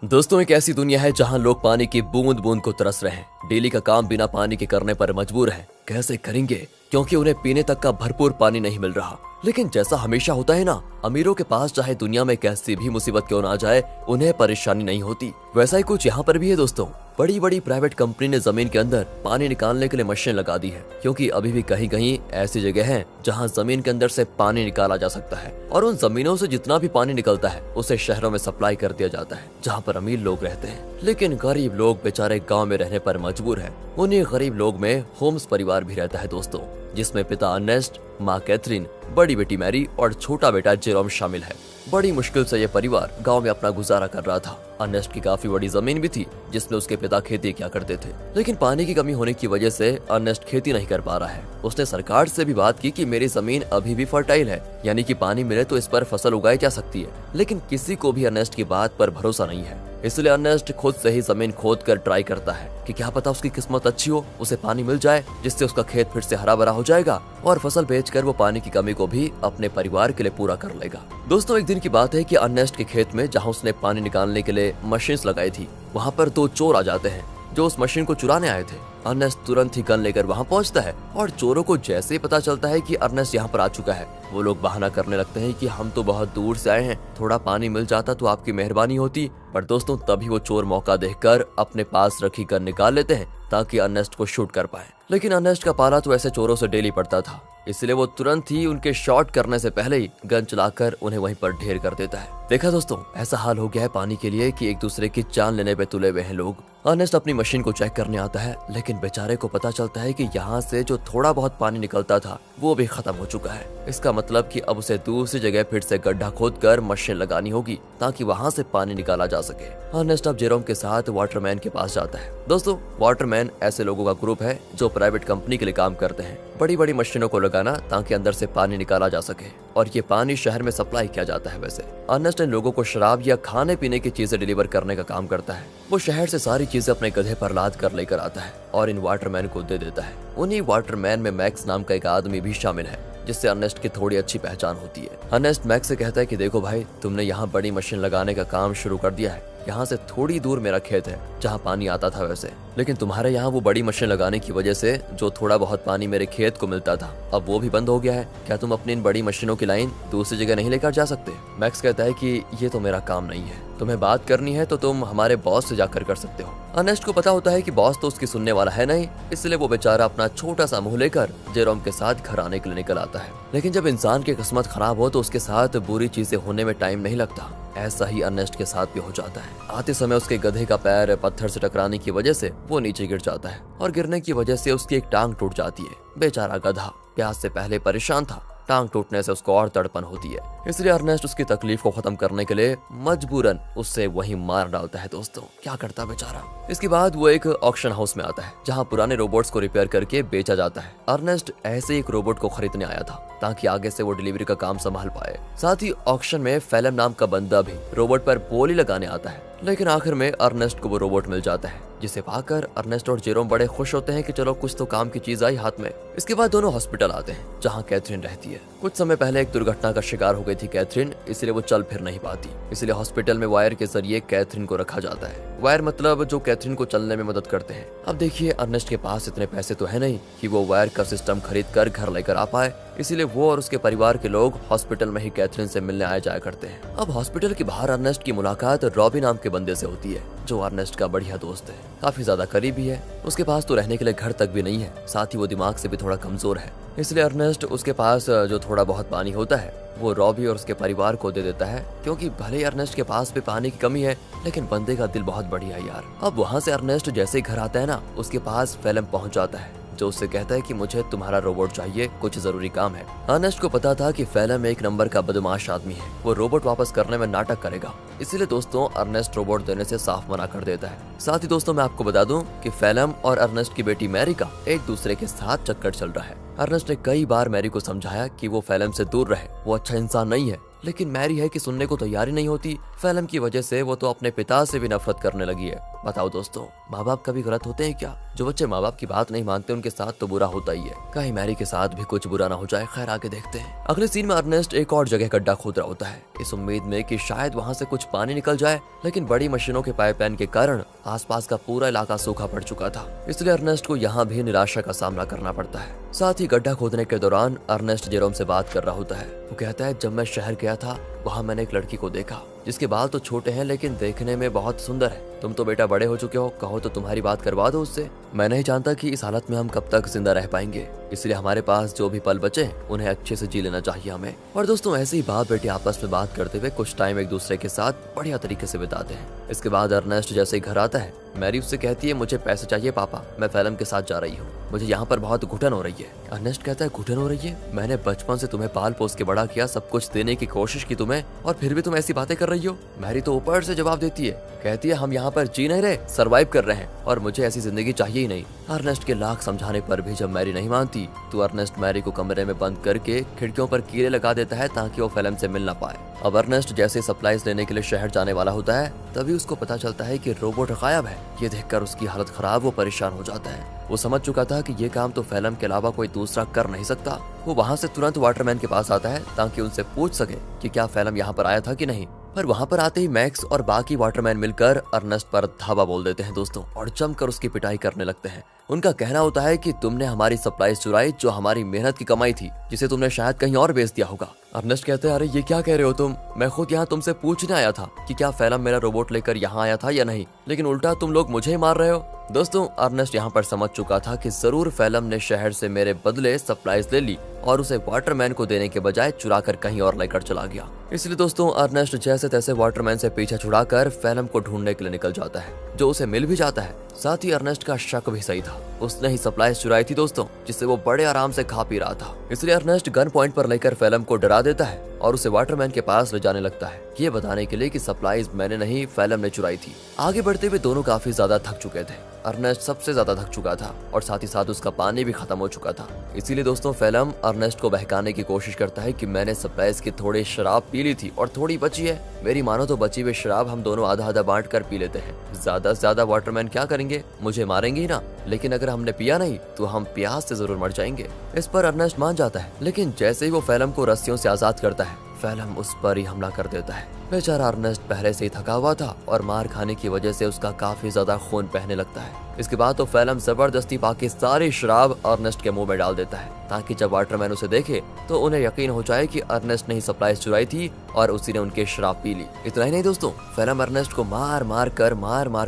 दोस्तों, एक ऐसी दुनिया है जहां लोग पानी की बूंद बूंद को तरस रहे हैं। डेली का काम बिना पानी के करने पर मजबूर हैं। कैसे करेंगे, क्योंकि उन्हें पीने तक का भरपूर पानी नहीं मिल रहा। लेकिन जैसा हमेशा होता है ना, अमीरों के पास चाहे दुनिया में कैसी भी मुसीबत क्यों ना आ जाए, उन्हें परेशानी नहीं होती। वैसा ही कुछ यहाँ पर भी है दोस्तों। बड़ी बड़ी प्राइवेट कंपनी ने जमीन के अंदर पानी निकालने के लिए मशीन लगा दी है, क्योंकि अभी भी कहीं कहीं ऐसी जगह है जहाँ जमीन के अंदर से पानी निकाला जा सकता है। और उन जमीनों से जितना भी पानी निकलता है उसे शहरों में सप्लाई कर दिया जाता है, जहाँ पर अमीर लोग रहते हैं। लेकिन गरीब लोग बेचारे गाँव में रहने पर मजबूर है। उन्हीं गरीब लोग में होम्स परिवार भी रहता है दोस्तों, जिसमें पिता अर्नेस्ट, माँ कैथरीन, बड़ी बेटी मैरी और छोटा बेटा जेरोम शामिल है। बड़ी मुश्किल से ये परिवार गांव में अपना गुजारा कर रहा था। अर्नेस्ट की काफी बड़ी जमीन भी थी, जिसमें उसके पिता खेती किया करते थे। लेकिन पानी की कमी होने की वजह से अर्नेस्ट खेती नहीं कर पा रहा है। उसने सरकार से भी बात की कि मेरी जमीन अभी भी फर्टाइल है, यानी कि पानी मिले तो इस पर फसल उगाई जा सकती है। लेकिन किसी को भी अर्नेस्ट की बात पर भरोसा नहीं है। इसलिए अर्नेस्ट खुद से ही जमीन खोद कर ट्राई करता है कि क्या पता उसकी किस्मत अच्छी हो, उसे पानी मिल जाए, जिससे उसका खेत फिर से हरा भरा हो जाएगा और फसल बेचकर वो पानी की कमी को भी अपने परिवार के लिए पूरा कर लेगा। दोस्तों, एक दिन की बात है कि अर्नेस्ट के खेत में जहाँ उसने पानी निकालने के लिए मशीन लगाई थी, वहाँ पर दो चोर आ जाते हैं जो उस मशीन को चुराने आए थे। अर्नेस्ट तुरंत ही गन लेकर वहाँ पहुँचता है और चोरों को जैसे ही पता चलता है कि अर्नेस्ट यहाँ पर आ चुका है, वो लोग बहाना करने लगते हैं कि हम तो बहुत दूर से आए हैं, थोड़ा पानी मिल जाता तो आपकी मेहरबानी होती। पर दोस्तों, तभी वो चोर मौका देखकर अपने पास रखी गन निकाल लेते हैं ताकि अर्नेस्ट को शूट कर पाए। लेकिन अर्नेस्ट का पाला तो ऐसे चोरों से डेली पड़ता था, इसलिए वो तुरंत ही उनके शॉट करने से पहले ही गन चलाकर उन्हें वहीं पर ढेर कर देता है। देखा दोस्तों, ऐसा हाल हो गया है पानी के लिए कि एक दूसरे की जान लेने पे तुले हुए हैं लोग। अर्नेस्ट अपनी मशीन को चेक करने आता है, लेकिन बेचारे को पता चलता है कि यहाँ से जो थोड़ा बहुत पानी निकलता था वो भी खत्म हो चुका है। इसका मतलब कि अब उसे दूसरी जगह फिर से गड्ढा खोदकर मशीन लगानी होगी ताकि वहाँ से पानी निकाला जा सके। अर्नेस्ट अब जेरोम के साथ वाटरमैन के पास जाता है। दोस्तों, वाटरमैन ऐसे लोगों का ग्रुप है जो प्राइवेट कंपनी के लिए काम करते हैं, बड़ी बड़ी मशीनों को लगाना ताकि अंदर से पानी निकाला जा सके और ये पानी शहर में सप्लाई किया जाता है। वैसे अर्नेस्ट इन लोगों को शराब या खाने पीने की चीजें डिलीवर करने का काम करता है। वो शहर से सारी चीजें अपने गधे पर लाद कर लेकर आता है और इन वाटरमैन को दे देता है। उन्हीं वाटरमैन में मैक्स नाम का एक आदमी भी शामिल है, जिससे अर्नेस्ट की थोड़ी अच्छी पहचान होती है। अर्नेस्ट मैक्स से कहता है कि देखो भाई, तुमने यहाँ बड़ी मशीन लगाने का काम शुरू कर दिया है। यहाँ से थोड़ी दूर मेरा खेत है जहाँ पानी आता था वैसे, लेकिन तुम्हारे यहाँ वो बड़ी मशीन लगाने की वजह से जो थोड़ा बहुत पानी मेरे खेत को मिलता था, अब वो भी बंद हो गया है। क्या तुम अपनी इन बड़ी मशीनों की लाइन दूसरी जगह नहीं लेकर जा सकते? मैक्स कहता है कि ये तो मेरा काम नहीं है, तुम्हें बात करनी है तो तुम हमारे बॉस से जाकर कर सकते हो। अर्नेस्ट को पता होता है कि बॉस तो उसकी सुनने वाला है नहीं, इसलिए वो बेचारा अपना छोटा सा मुंह लेकर जेरोम के साथ घर आने के लिए निकल आता है। लेकिन जब इंसान की किस्मत खराब हो तो उसके साथ बुरी चीजें होने में टाइम नहीं लगता। ऐसा ही अर्नेस्ट के साथ भी हो जाता है। आते समय उसके गधे का पैर पत्थर से टकराने की वजह से वो नीचे गिर जाता है और गिरने की वजह से उसकी एक टांग टूट जाती है। बेचारा गधा प्यास से पहले परेशान था, टांग टूटने से उसको और तड़पन होती है, इसलिए अर्नेस्ट उसकी तकलीफ को खत्म करने के लिए मजबूरन उससे वहीं मार डालता है। दोस्तों, क्या करता बेचारा। इसके बाद वो एक ऑक्शन हाउस में आता है जहां पुराने रोबोट्स को रिपेयर करके बेचा जाता है। अर्नेस्ट ऐसे एक रोबोट को खरीदने आया था ताकि आगे से वो डिलीवरी का काम संभाल पाए। साथ ही ऑक्शन में फेलम नाम का बंदा भी रोबोट पर बोली लगाने आता है, लेकिन आखिर में अर्नेस्ट को वो रोबोट मिल जाता है, जिसे पाकर अर्नेस्ट और जेरोम बड़े खुश होते हैं कि चलो कुछ तो काम की चीज आई हाथ में। इसके बाद दोनों हॉस्पिटल आते हैं जहाँ कैथरीन रहती है। कुछ समय पहले एक दुर्घटना का शिकार हो गई थी कैथरीन, इसलिए वो चल फिर नहीं पाती। इसलिए हॉस्पिटल में वायर के जरिए कैथरीन को रखा जाता है। वायर मतलब जो कैथरीन को चलने में मदद करते हैं। अब देखिए, अर्नेस्ट के पास इतने पैसे तो है नहीं कि वो वायर का सिस्टम खरीद कर घर लेकर आ पाए, इसीलिए वो और उसके परिवार के लोग हॉस्पिटल में ही कैथरीन से मिलने आए जाया करते हैं। अब हॉस्पिटल के बाहर अर्नेस्ट की मुलाकात रॉबी नाम के बंदे से होती है, जो अर्नेस्ट का बढ़िया दोस्त है, काफी ज्यादा करीबी है। उसके पास तो रहने के लिए घर तक भी नहीं है, साथ ही वो दिमाग से भी थोड़ा कमजोर है। इसलिए अर्नेस्ट उसके पास जो थोड़ा बहुत पानी होता है वो रॉबी और उसके परिवार को दे देता है, क्योंकि भले ही अर्नेस्ट के पास भी पानी की कमी है, लेकिन बंदे का दिल बहुत बढ़िया है यार। अब वहाँ से अर्नेस्ट जैसे ही घर आता है ना, उसके पास फेलम पहुँच जाता है, जो उससे कहता है कि मुझे तुम्हारा रोबोट चाहिए, कुछ जरूरी काम है। अर्नेस्ट को पता था कि फेलम एक नंबर का बदमाश आदमी है, वो रोबोट वापस करने में नाटक करेगा, इसीलिए दोस्तों अर्नेस्ट रोबोट देने से साफ मना कर देता है। साथ ही दोस्तों, मैं आपको बता दूं कि फेलम और अर्नेस्ट की बेटी मैरी का एक दूसरे के साथ चक्कर चल रहा है। अर्नेस्ट ने कई बार मैरी को समझाया कि वो फेलम से दूर रहे, वो अच्छा इंसान नहीं है, लेकिन मैरी है कि सुनने को तैयार ही नहीं होती। फिल्म की वजह से वो तो अपने पिता से भी नफरत करने लगी है। बताओ दोस्तों, माँ बाप कभी गलत होते हैं क्या? जो बच्चे माँ बाप की बात नहीं मानते उनके साथ तो बुरा होता ही है। कहीं मैरी के साथ भी कुछ बुरा ना हो जाए। खैर, आगे देखते हैं। अगले सीन में अर्नेस्ट एक और जगह गड्ढा खोद रहा होता है, इस उम्मीद में कि शायद वहाँ से कुछ पानी निकल जाए, लेकिन बड़ी मशीनों के पाइपलाइन के कारण आसपास का पूरा इलाका सूखा पड़ चुका था। इसलिए अर्नेस्ट को यहाँ भी निराशा का सामना करना पड़ता है। साथ ही गड्ढा खोदने के दौरान अर्नेस्ट जेरोम से बात कर रहा होता है। वो कहता है, जब मैं शहर गया था वहाँ मैंने एक लड़की को देखा जिसके बाल तो छोटे हैं लेकिन देखने में बहुत सुंदर है। तुम तो बेटा बड़े हो चुके हो, कहो तो तुम्हारी बात करवा दो उससे। मैं नहीं जानता कि इस हालत में हम कब तक जिंदा रह पाएंगे, इसलिए हमारे पास जो भी पल बचे उन्हें अच्छे से जी लेना चाहिए हमें। और दोस्तों, ऐसे ही बाप बेटे आपस में बात करते हुए कुछ टाइम एक दूसरे के साथ बढ़िया तरीके से बिताते हैं। इसके बाद अर्नेस्ट जैसे ही घर आता है, मैरी उससे कहती है, मुझे पैसे चाहिए पापा, मैं फिल्म के साथ जा रही हूँ, मुझे यहाँ पर बहुत घुटन हो रही है। अर्नेस्ट कहता है, घुटन हो रही है? मैंने बचपन से तुम्हें पाल पोस के बड़ा किया, सब कुछ देने की कोशिश की तुम्हें, और फिर भी तुम ऐसी बातें कर रही हो। मैरी तो ऊपर से जवाब देती है, कहती है, हम यहाँ पर जी नहीं रहे, सर्वाइव कर रहे हैं, और मुझे ऐसी जिंदगी चाहिए ही नहीं। अर्नेस्ट के लाख समझाने पर भी जब मैरी नहीं मानती तो अर्नेस्ट मैरी को कमरे में बंद करके खिड़कियों पर कीड़े लगा देता है ताकि वो फिल्म से मिल ना पाए। अब अर्नेस्ट जैसे सप्लाईज लेने के लिए शहर जाने वाला होता है, तभी उसको पता चलता है कि रोबोट गायब है। ये देखकर उसकी हालत खराब, वो परेशान हो जाता है। वो समझ चुका था कि ये काम तो फिल्म के अलावा कोई दूसरा कर नहीं सकता। वो वहाँ से तुरंत वाटरमैन के पास आता है ताकि उनसे पूछ सके कि क्या फिल्म यहाँ पर आया था कि नहीं। पर वहाँ पर आते ही मैक्स और बाकी वाटरमैन मिलकर अर्नेस्ट पर धावा बोल देते हैं दोस्तों, और जमकर उसकी पिटाई करने लगते हैं। उनका कहना होता है कि तुमने हमारी सप्लाईज चुराई, जो हमारी मेहनत की कमाई थी, जिसे तुमने शायद कहीं और बेच दिया होगा। अर्नेस्ट कहते हैं, अरे ये क्या कह रहे हो तुम? मैं खुद यहाँ तुमसे पूछने आया था कि क्या फिल्म मेरा रोबोट लेकर यहाँ आया था या नहीं, लेकिन उल्टा तुम लोग मुझे ही मार रहे हो। दोस्तों, अर्नेस्ट यहाँ पर समझ चुका था कि जरूर फिल्म ने शहर से मेरे बदले सप्लाईज ले ली और उसे वाटरमैन को देने के बजाय चुरा कर कहीं और लेकर चला गया। इसलिए दोस्तों, अर्नेस्ट जैसे तैसे वाटरमैन से पीछा छुड़ाकर फिल्म को ढूंढने के लिए निकल जाता है, जो उसे मिल भी जाता है। साथ ही अर्नेस्ट का शक भी सही था, उसने ही सप्लाईज चुराई थी दोस्तों, जिससे वो बड़े आराम से खा पी रहा था। इसलिए अर्नेस्ट गन पॉइंट पर लेकर फिल्म को डरा देता है और उसे वाटरमैन के पास ले जाने लगता है, ये बताने के लिए कि सप्लाईज मैंने नहीं, फिल्म ने चुराई थी। आगे बढ़ते हुए दोनों काफी ज्यादा थक चुके थे। अर्नेस्ट सबसे ज्यादा थक चुका था और साथ ही साथ उसका पानी भी खत्म हो चुका था। इसीलिए दोस्तों, फिल्म अर्नेस्ट को बहकाने की कोशिश करता है कि मैंने सप्लाईज की थोड़ी शराब पी ली थी और थोड़ी बची है, मेरी मानो तो बची हुई शराब हम दोनों आधा आधा बांट कर पी लेते हैं। ज्यादा से ज्यादा वाटरमैन क्या करेंगे, मुझे मारेंगे ही ना, लेकिन अगर हमने पिया नहीं तो हम प्यास से जरूर मर जाएंगे। इस पर अर्नेस्ट मान जाता है, लेकिन जैसे ही वो फिल्म को रस्सियों से आजाद करता है, फिल्म उस पर ही हमला कर देता है। बेचारा अर्नेस्ट पहले से ही थका हुआ था और मार खाने की वजह से उसका काफी ज्यादा खून बहने लगता है। इसके बाद तो फिल्म जबरदस्ती पाके सारी शराब अर्नेस्ट के मुंह में डाल देता है, ताकि जब वाटरमैन उसे देखे तो उन्हें यकीन हो जाए कि अर्नेस्ट ने ही सप्लाईज चुराई थी और उसी ने उनकी शराब पी ली। इतना ही नहीं दोस्तों, फिल्म अर्नेस्ट को मार मार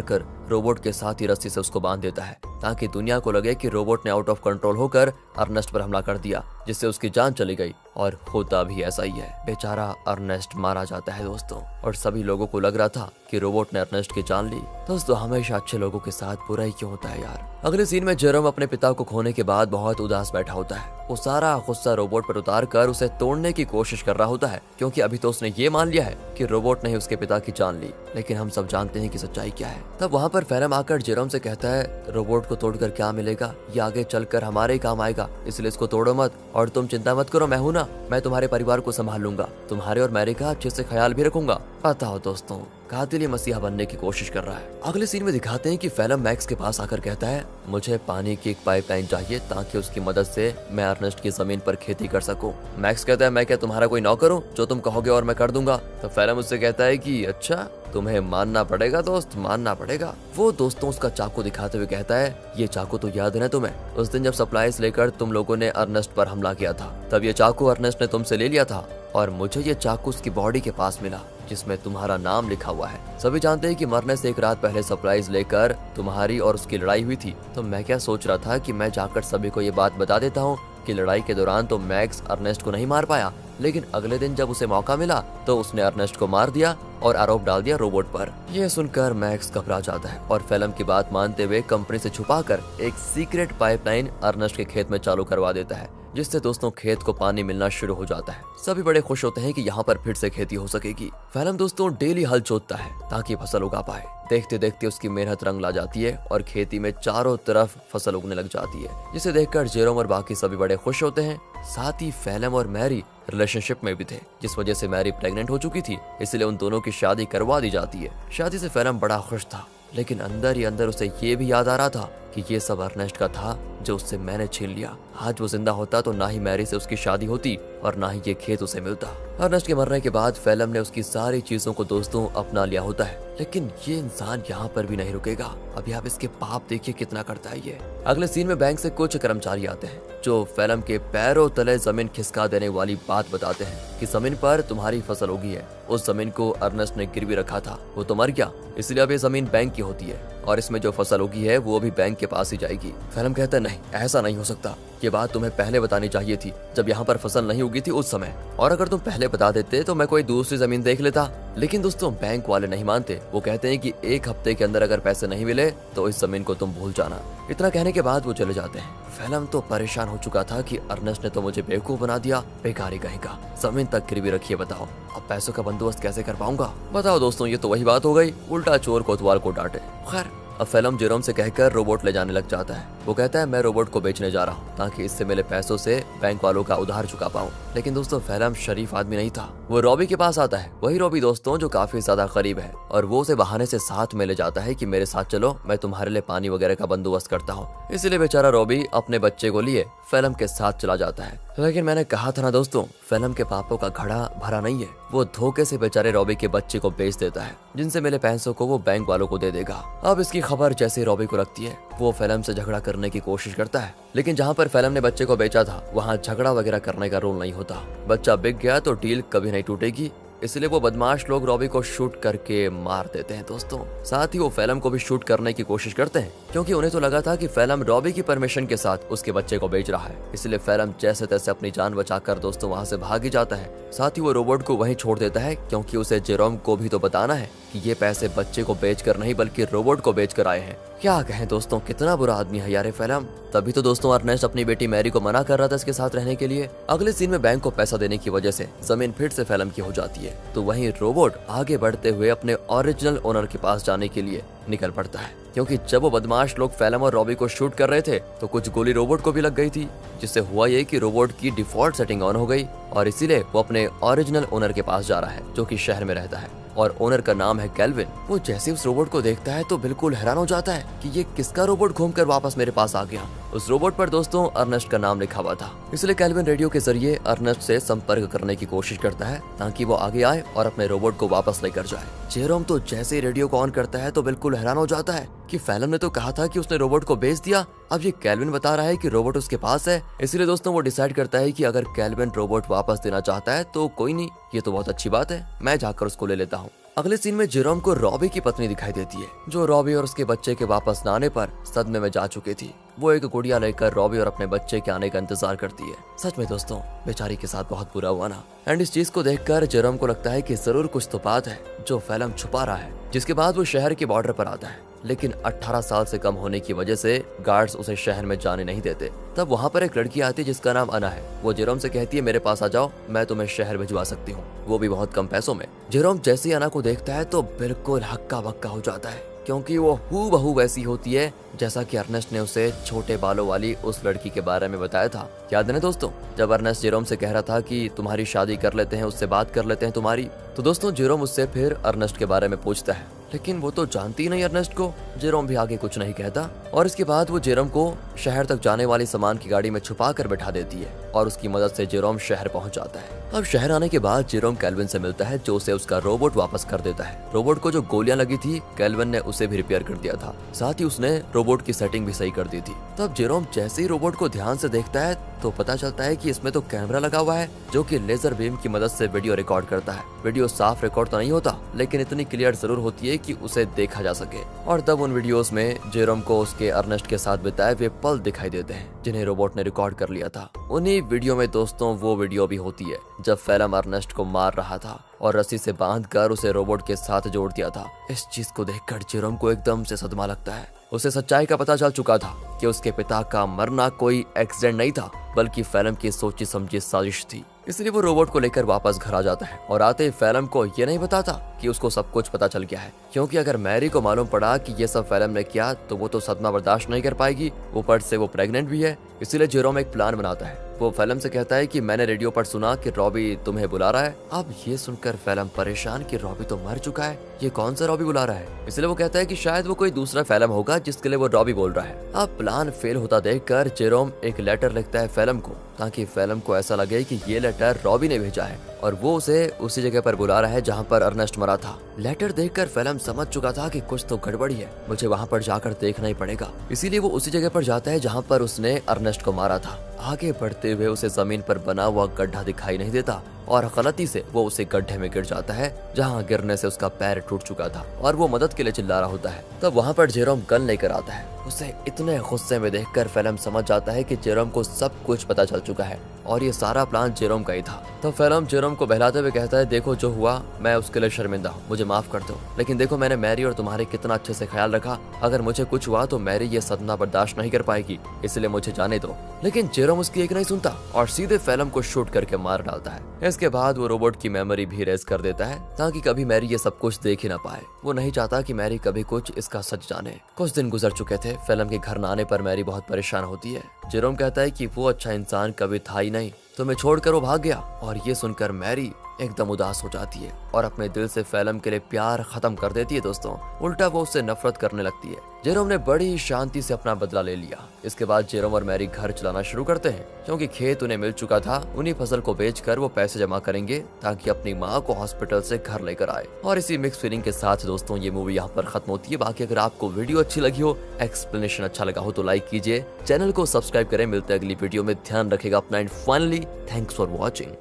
कर रोबोट के साथ ही रस्सी से उसको बांध देता है, ताकि दुनिया को लगे कि रोबोट ने आउट ऑफ कंट्रोल होकर अर्नेस्ट पर हमला कर दिया, जिससे उसकी जान चली गई। और होता भी ऐसा ही है, बेचारा अर्नेस्ट मारा जाता है दोस्तों, और सभी लोगों को लग रहा था कि रोबोट ने अर्नेस्ट की जान ली। दोस्तों, हमेशा अच्छे लोगों के साथ बुरा ही क्यों होता है यार। अगले सीन में जेरोम अपने पिता को खोने के बाद बहुत उदास बैठा होता है। वो सारा गुस्सा रोबोट पर उतार कर उसे तोड़ने की कोशिश कर रहा होता है, क्योंकि अभी तो उसने ये मान लिया है कि रोबोट ने ही उसके पिता की जान ली, लेकिन हम सब जानते हैं कि सच्चाई क्या है। तब वहाँ पर फिल्म आकर जेरोम से कहता है, रोबोट को तोड़कर क्या मिलेगा, ये आगे चलकर हमारे ही काम आएगा, इसलिए इसको तोड़ो मत, और तुम चिंता मत करो, मैं हूं ना, मैं तुम्हारे परिवार को संभाल लूंगा, तुम्हारे और मैरी का अच्छे से ख्याल भी रखूंगा। पता हो दोस्तों, कातिल मसीहा बनने की कोशिश कर रहा है। अगले सीन में दिखाते हैं कि फिल्म मैक्स के पास आकर कहता है, मुझे पानी की एक पाइपलाइन चाहिए ताकि उसकी मदद से मैं अर्नेस्ट की जमीन पर खेती कर सकूं। मैक्स कहता है, मैं क्या तुम्हारा कोई नौकर हूं, जो तुम कहोगे और मैं कर दूंगा। तो फिल्म उससे कहता है कि अच्छा, तुम्हें मानना पड़ेगा दोस्त, मानना पड़ेगा। वो दोस्तों उसका चाकू दिखाते हुए कहता है, ये चाकू तो याद है ना तुम्हें, उस दिन जब सप्लाईज लेकर तुम लोगों ने अर्नेस्ट पर हमला किया था, तब ये चाकू अर्नेस्ट ने तुमसे ले लिया था, और मुझे ये चाकू उसकी बॉडी के पास मिला जिसमें तुम्हारा नाम लिखा हुआ है। सभी जानते हैं कि मरने से एक रात पहले सप्लाईज लेकर तुम्हारी और उसकी लड़ाई हुई थी। तो मैं क्या सोच रहा था कि मैं जाकर सभी को ये बात बता देता हूँ कि लड़ाई के दौरान तो मैक्स अर्नेस्ट को नहीं मार पाया, लेकिन अगले दिन जब उसे मौका मिला तो उसने अर्नेस्ट को मार दिया और आरोप डाल दिया रोबोट पर। यह सुनकर मैक्स घबरा जाता है और फिल्म की बात मानते हुए कंपनी से छुपाकर एक सीक्रेट पाइपलाइन अर्नेस्ट के खेत में चालू करवा देता है। जिससे दोस्तों खेत को पानी मिलना शुरू हो जाता है। सभी बड़े खुश होते हैं कि यहाँ पर फिर से खेती हो सकेगी। फेलम दोस्तों डेली हल जोतता है ताकि फसल उगा पाए। देखते देखते उसकी मेहनत रंग ला जाती है और खेती में चारों तरफ फसल उगने लग जाती है, जिसे देखकर जेरोम और बाकी सभी बड़े खुश होते हैं। साथ ही फेलम और मैरी रिलेशनशिप में भी थे, जिस वजह से मैरी प्रेग्नेंट हो चुकी थी, इसलिए उन दोनों की शादी करवा दी जाती है। शादी से फेलम बड़ा खुश था, लेकिन अंदर ही अंदर उसे ये भी याद आ रहा था कि ये सब अर्नेस्ट का था जो उससे मैंने छीन लिया। आज वो जिंदा होता तो ना ही मैरी से उसकी शादी होती और ना ही ये खेत उसे मिलता। अर्नेस्ट के मरने के बाद फेलम ने उसकी सारी चीजों को दोस्तों अपना लिया होता है, लेकिन ये इंसान यहाँ पर भी नहीं रुकेगा। अभी आप इसके पाप देखिए कितना करता है ये। अगले सीन में बैंक से कुछ कर्मचारी आते हैं जो फेलम के पैरों तले जमीन खिसका देने वाली बात बताते हैं कि जमीन पर तुम्हारी फसल उगी है। उस जमीन को अर्नेस्ट ने गिरवी रखा था, वो तो मर गया, इसलिए अब ये जमीन बैंक की होती है और इसमें जो फसल उगी है वो भी बैंक के पास ही जाएगी। फेलम कहता है नहीं, ऐसा नहीं हो सकता, ये बात तुम्हें पहले बतानी चाहिए थी जब यहाँ पर फसल नहीं उगी थी उस समय, और अगर तुम पहले बता देते तो मैं कोई दूसरी जमीन देख लेता। लेकिन दोस्तों बैंक वाले नहीं मानते, वो कहते हैं कि 1 हफ्ते के अंदर अगर पैसे नहीं मिले तो इस जमीन को तुम भूल जाना। इतना कहने के बाद वो चले जाते हैं। फेलम तो परेशान हो चुका था कि अर्नेस्ट ने तो मुझे बेवकूफ बना दिया, बेकारी कहेगा, जमीन तक गिरवी रखिए, बताओ अब पैसों का बंदोबस्त कैसे कर पाऊंगा। बताओ दोस्तों, ये तो वही बात हो गई, उल्टा चोर कोतवाल को डांटे। खैर अब फेलम जेरोम से कहकर रोबोट ले जाने लग जाता है। वो कहता है मैं रोबोट को बेचने जा रहा हूँ ताकि इससे मिले पैसों से बैंक वालों का उधार चुका पाऊँ। लेकिन दोस्तों फेलम शरीफ आदमी नहीं था। वो रॉबी के पास आता है, वही रॉबी दोस्तों जो काफी ज्यादा करीब है, और वो उसे बहाने से साथ में ले जाता है कि मेरे साथ चलो, मैं तुम्हारे लिए पानी वगैरह का बंदोबस्त करता हूँ। इसीलिए बेचारा रॉबी अपने बच्चे को लिए फेलम के साथ चला जाता है। लेकिन मैंने कहा था ना दोस्तों, फेलम के पापों का घड़ा भरा नहीं है। वो धोखे से बेचारे रॉबी के बच्चे को बेच देता है, जिनसे मिले पैसों को वो बैंक वालों को दे देगा। अब इसकी खबर जैसे रॉबी को लगती है, वो फेलम से झगड़ा करने की कोशिश करता है, लेकिन जहाँ पर फेलम ने बच्चे को बेचा था वहाँ झगड़ा वगैरह करने का रूल नहीं होता। बच्चा बिक गया तो डील कभी नहीं टूटेगी, इसलिए वो बदमाश लोग रॉबी को शूट करके मार देते हैं दोस्तों। साथ ही वो फेलम को भी शूट करने की कोशिश करते हैं, क्योंकि उन्हें तो लगा था कि फेलम रॉबी की परमिशन के साथ उसके बच्चे को बेच रहा है। इसलिए फेलम जैसे तैसे अपनी जान बचाकर दोस्तों वहां से भाग ही जाता है। साथ ही वो रोबोट को वहीं छोड़ देता है, क्योंकि उसे जेरोम को भी तो बताना है कि ये पैसे बच्चे को बेचकर नहीं बल्कि रोबोट को बेचकर आए हैं। क्या कहें दोस्तों, कितना बुरा आदमी है यार फेलम। तभी तो दोस्तों अर्नेस्ट अपनी बेटी मैरी को मना कर रहा था इसके साथ रहने के लिए। अगले सीन में बैंक को पैसा देने की वजह से जमीन फिर से फेलम की हो जाती है, तो वहीं रोबोट आगे बढ़ते हुए अपने ओरिजिनल ओनर के पास जाने के लिए निकल पड़ता है, क्योंकि जब वो बदमाश लोग फेलम और रॉबी को शूट कर रहे थे तो कुछ गोली रोबोट को भी लग गई थी, जिससे हुआ ये कि रोबोट की डिफॉल्ट सेटिंग ऑन हो गई और इसीलिए वो अपने ओरिजिनल ओनर के पास जा रहा है जो कि शहर में रहता है और ओनर का नाम है कैल्विन। वो जैसे उस रोबोट को देखता है तो बिल्कुल हैरान हो जाता है कि ये किसका रोबोट घूमकर वापस मेरे पास आ गया। उस रोबोट पर दोस्तों अर्नेस्ट का नाम लिखा हुआ था, इसलिए कैल्विन रेडियो के जरिए अर्नेस्ट से संपर्क करने की कोशिश करता है ताकि वो आगे आए और अपने रोबोट को वापस लेकर जाए। जेरोम तो जैसे ही रेडियो को ऑन करता है तो बिल्कुल हैरान हो जाता है कि फेलम ने तो कहा था कि उसने रोबोट को बेच दिया, अब ये कैल्विन बता रहा है कि रोबोट उसके पास है। इसलिए दोस्तों वो डिसाइड करता है कि अगर कैल्विन रोबोट वापस देना चाहता है तो कोई नहीं, ये तो बहुत अच्छी बात है, मैं जाकर उसको ले लेता हूँ। अगले सीन में जेरोम को रॉबी की पत्नी दिखाई देती है, जो रॉबी और उसके बच्चे के वापस न आने पर सदमे में जा चुकी थी। वो एक गुड़िया लेकर रॉबी और अपने बच्चे के आने का इंतजार करती है। सच में दोस्तों बेचारी के साथ बहुत बुरा हुआ ना। एंड इस चीज को देखकर जेरोम को लगता है कि जरूर कुछ तो बात है जो फेलम छुपा रहा है। जिसके बाद वो शहर के बॉर्डर पर आता है, लेकिन 18 साल से कम होने की वजह से गार्ड्स उसे शहर में जाने नहीं देते। तब वहाँ पर एक लड़की आती है जिसका नाम अना है। वो जेरोम से कहती है मेरे पास आ जाओ, मैं तुम्हें शहर भिजवा सकती हूँ, वो भी बहुत कम पैसों में। जेरोम जैसे ही अना को देखता है तो बिल्कुल हक्का बक्का हो जाता है, क्योंकि वो हूबहू वैसी होती है जैसा कि अर्नेस्ट ने उसे छोटे बालों वाली उस लड़की के बारे में बताया था। याद है ना दोस्तों, जब अर्नेस्ट जेरोम से कह रहा था कि तुम्हारी शादी कर लेते हैं, उससे बात कर लेते हैं तुम्हारी, तो दोस्तों जेरोम उससे फिर अर्नेस्ट के बारे में पूछता है, लेकिन वो तो जानती ही नहीं अर्नेस्ट को। जेरोम भी आगे कुछ नहीं कहता और इसके बाद वो जेरोम को शहर तक जाने वाली सामान की गाड़ी में छुपा कर बैठा देती है और उसकी मदद से जेरोम शहर पहुंच जाता है। अब शहर आने के बाद जेरोम कैल्विन से मिलता है, जो उसे उसका रोबोट वापस कर देता है। रोबोट को जो गोलियां लगी थी कैल्विन ने उसे भी रिपेयर कर दिया था, साथ ही उसने रोबोट की सेटिंग भी सही कर दी थी। तब जेरोम जैसे ही रोबोट को ध्यान से देखता है तो पता चलता है कि इसमें तो कैमरा लगा हुआ है जो कि लेजर बीम की मदद से वीडियो रिकॉर्ड करता है। वीडियो साफ रिकॉर्ड तो नहीं होता, लेकिन इतनी क्लियर जरूर होती है कि उसे देखा जा सके। और तब उन वीडियोस में जेरोम को उसके अर्नेस्ट के साथ बिताए हुए पल दिखाई देते हैं जिन्हें रोबोट ने रिकॉर्ड कर लिया था। उन्हीं वीडियो में दोस्तों वो वीडियो भी होती है जब फेलम अर्नेस्ट को मार रहा था और रस्सी से बांधकर उसे रोबोट के साथ जोड़ दिया था। इस चीज को देखकर जेरोम को एकदम से सदमा लगता है। उसे सच्चाई का पता चल चुका था कि उसके पिता का मरना कोई एक्सीडेंट नहीं था बल्कि फेलम की सोची समझी साजिश थी। इसलिए वो रोबोट को लेकर वापस घर आ जाता है और आते ही फेलम को ये नहीं बताता कि उसको सब कुछ पता चल गया है, क्योंकि अगर मैरी को मालूम पड़ा कि ये सब फेलम ने किया तो वो तो सदमा बर्दाश्त नहीं कर पाएगी। ऊपर से वो प्रेग्नेंट भी है। इसीलिए जेरोम एक प्लान बनाता है। वो फेलम से कहता है कि मैंने रेडियो पर सुना कि रॉबी तुम्हें बुला रहा है। अब ये सुनकर फेलम परेशान कि रॉबी तो मर चुका है, ये कौन सा रॉबी बुला रहा है। इसलिए वो कहता है कि शायद वो कोई दूसरा फेलम होगा जिसके लिए वो रॉबी बोल रहा है। अब प्लान फेल होता देखकर जेरोम एक लेटर लिखता है फेलम को, ताकि फेलम को ऐसा लगे कि ये लेटर रॉबी ने भेजा है और वो उसे उसी जगह पर बुला रहा है जहाँ पर अर्नेस्ट मरा था। लेटर देखकर फेलम समझ चुका था कि कुछ तो गड़बड़ी है, मुझे वहाँ पर जाकर देखना ही पड़ेगा। इसीलिए वो उसी जगह पर जाता है जहाँ पर उसने अर्नेस्ट को मारा था। आगे बढ़ते हुए उसे जमीन पर बना हुआ गड्ढा दिखाई नहीं देता और गलती से वो उसे गड्ढे में गिर जाता है जहाँ गिरने से उसका पैर टूट चुका था और वो मदद के लिए चिल्ला रहा होता है। तब वहाँ पर जेरोम गन लेकर आता है। उसे इतने गुस्से में देखकर फेलम समझ जाता है कि जेरोम को सब कुछ पता चल चुका है और ये सारा प्लान जेरोम का ही था। तब फेलम जेरोम को बहलाते हुए कहता है, देखो जो हुआ मैं उसके लिए शर्मिंदा हूँ, मुझे माफ कर दो, लेकिन देखो मैंने मैरी और तुम्हारे कितना अच्छे से ख्याल रखा। अगर मुझे कुछ हुआ तो मैरी ये सदमा बर्दाश्त नहीं कर पाएगी, इसलिए मुझे जाने दो। लेकिन जेरोम उसकी एक नहीं सुनता और सीधे फेलम को शूट करके मार डालता है। इसके बाद वो रोबोट की मेमोरी भी रेज कर देता है ताकि कभी मैरी ये सब कुछ देख ही ना पाए। वो नहीं चाहता कि मैरी कभी कुछ इसका सच जाने। कुछ दिन गुजर चुके थे। फेलम के घर न आने पर मैरी बहुत परेशान होती है। जेरोम कहता है कि वो अच्छा इंसान कभी था ही नहीं, तुम्हें छोड़कर वो भाग गया। और ये सुनकर मैरी एकदम उदास हो जाती है और अपने दिल से फेलम के लिए प्यार खत्म कर देती है। दोस्तों उल्टा वो उससे नफरत करने लगती है। जेरोम ने बड़ी शांति से अपना बदला ले लिया। इसके बाद जेरोम और मैरी घर चलाना शुरू करते हैं, क्योंकि खेत उन्हें मिल चुका था। उन्हीं फसल को बेचकर वो पैसे जमा करेंगे ताकि अपनी माँ को हॉस्पिटल से घर लेकर आए। और इसी मिक्स फीलिंग के साथ दोस्तों ये मूवी यहाँ पर खत्म होती है। बाकी अगर आपको वीडियो अच्छी लगी हो, एक्सप्लेनेशन अच्छा लगा हो तो लाइक कीजिए, चैनल को सब्सक्राइब करें। मिलते हैं अगली वीडियो में, ध्यान रखेगा अपना and finally thanks for watching.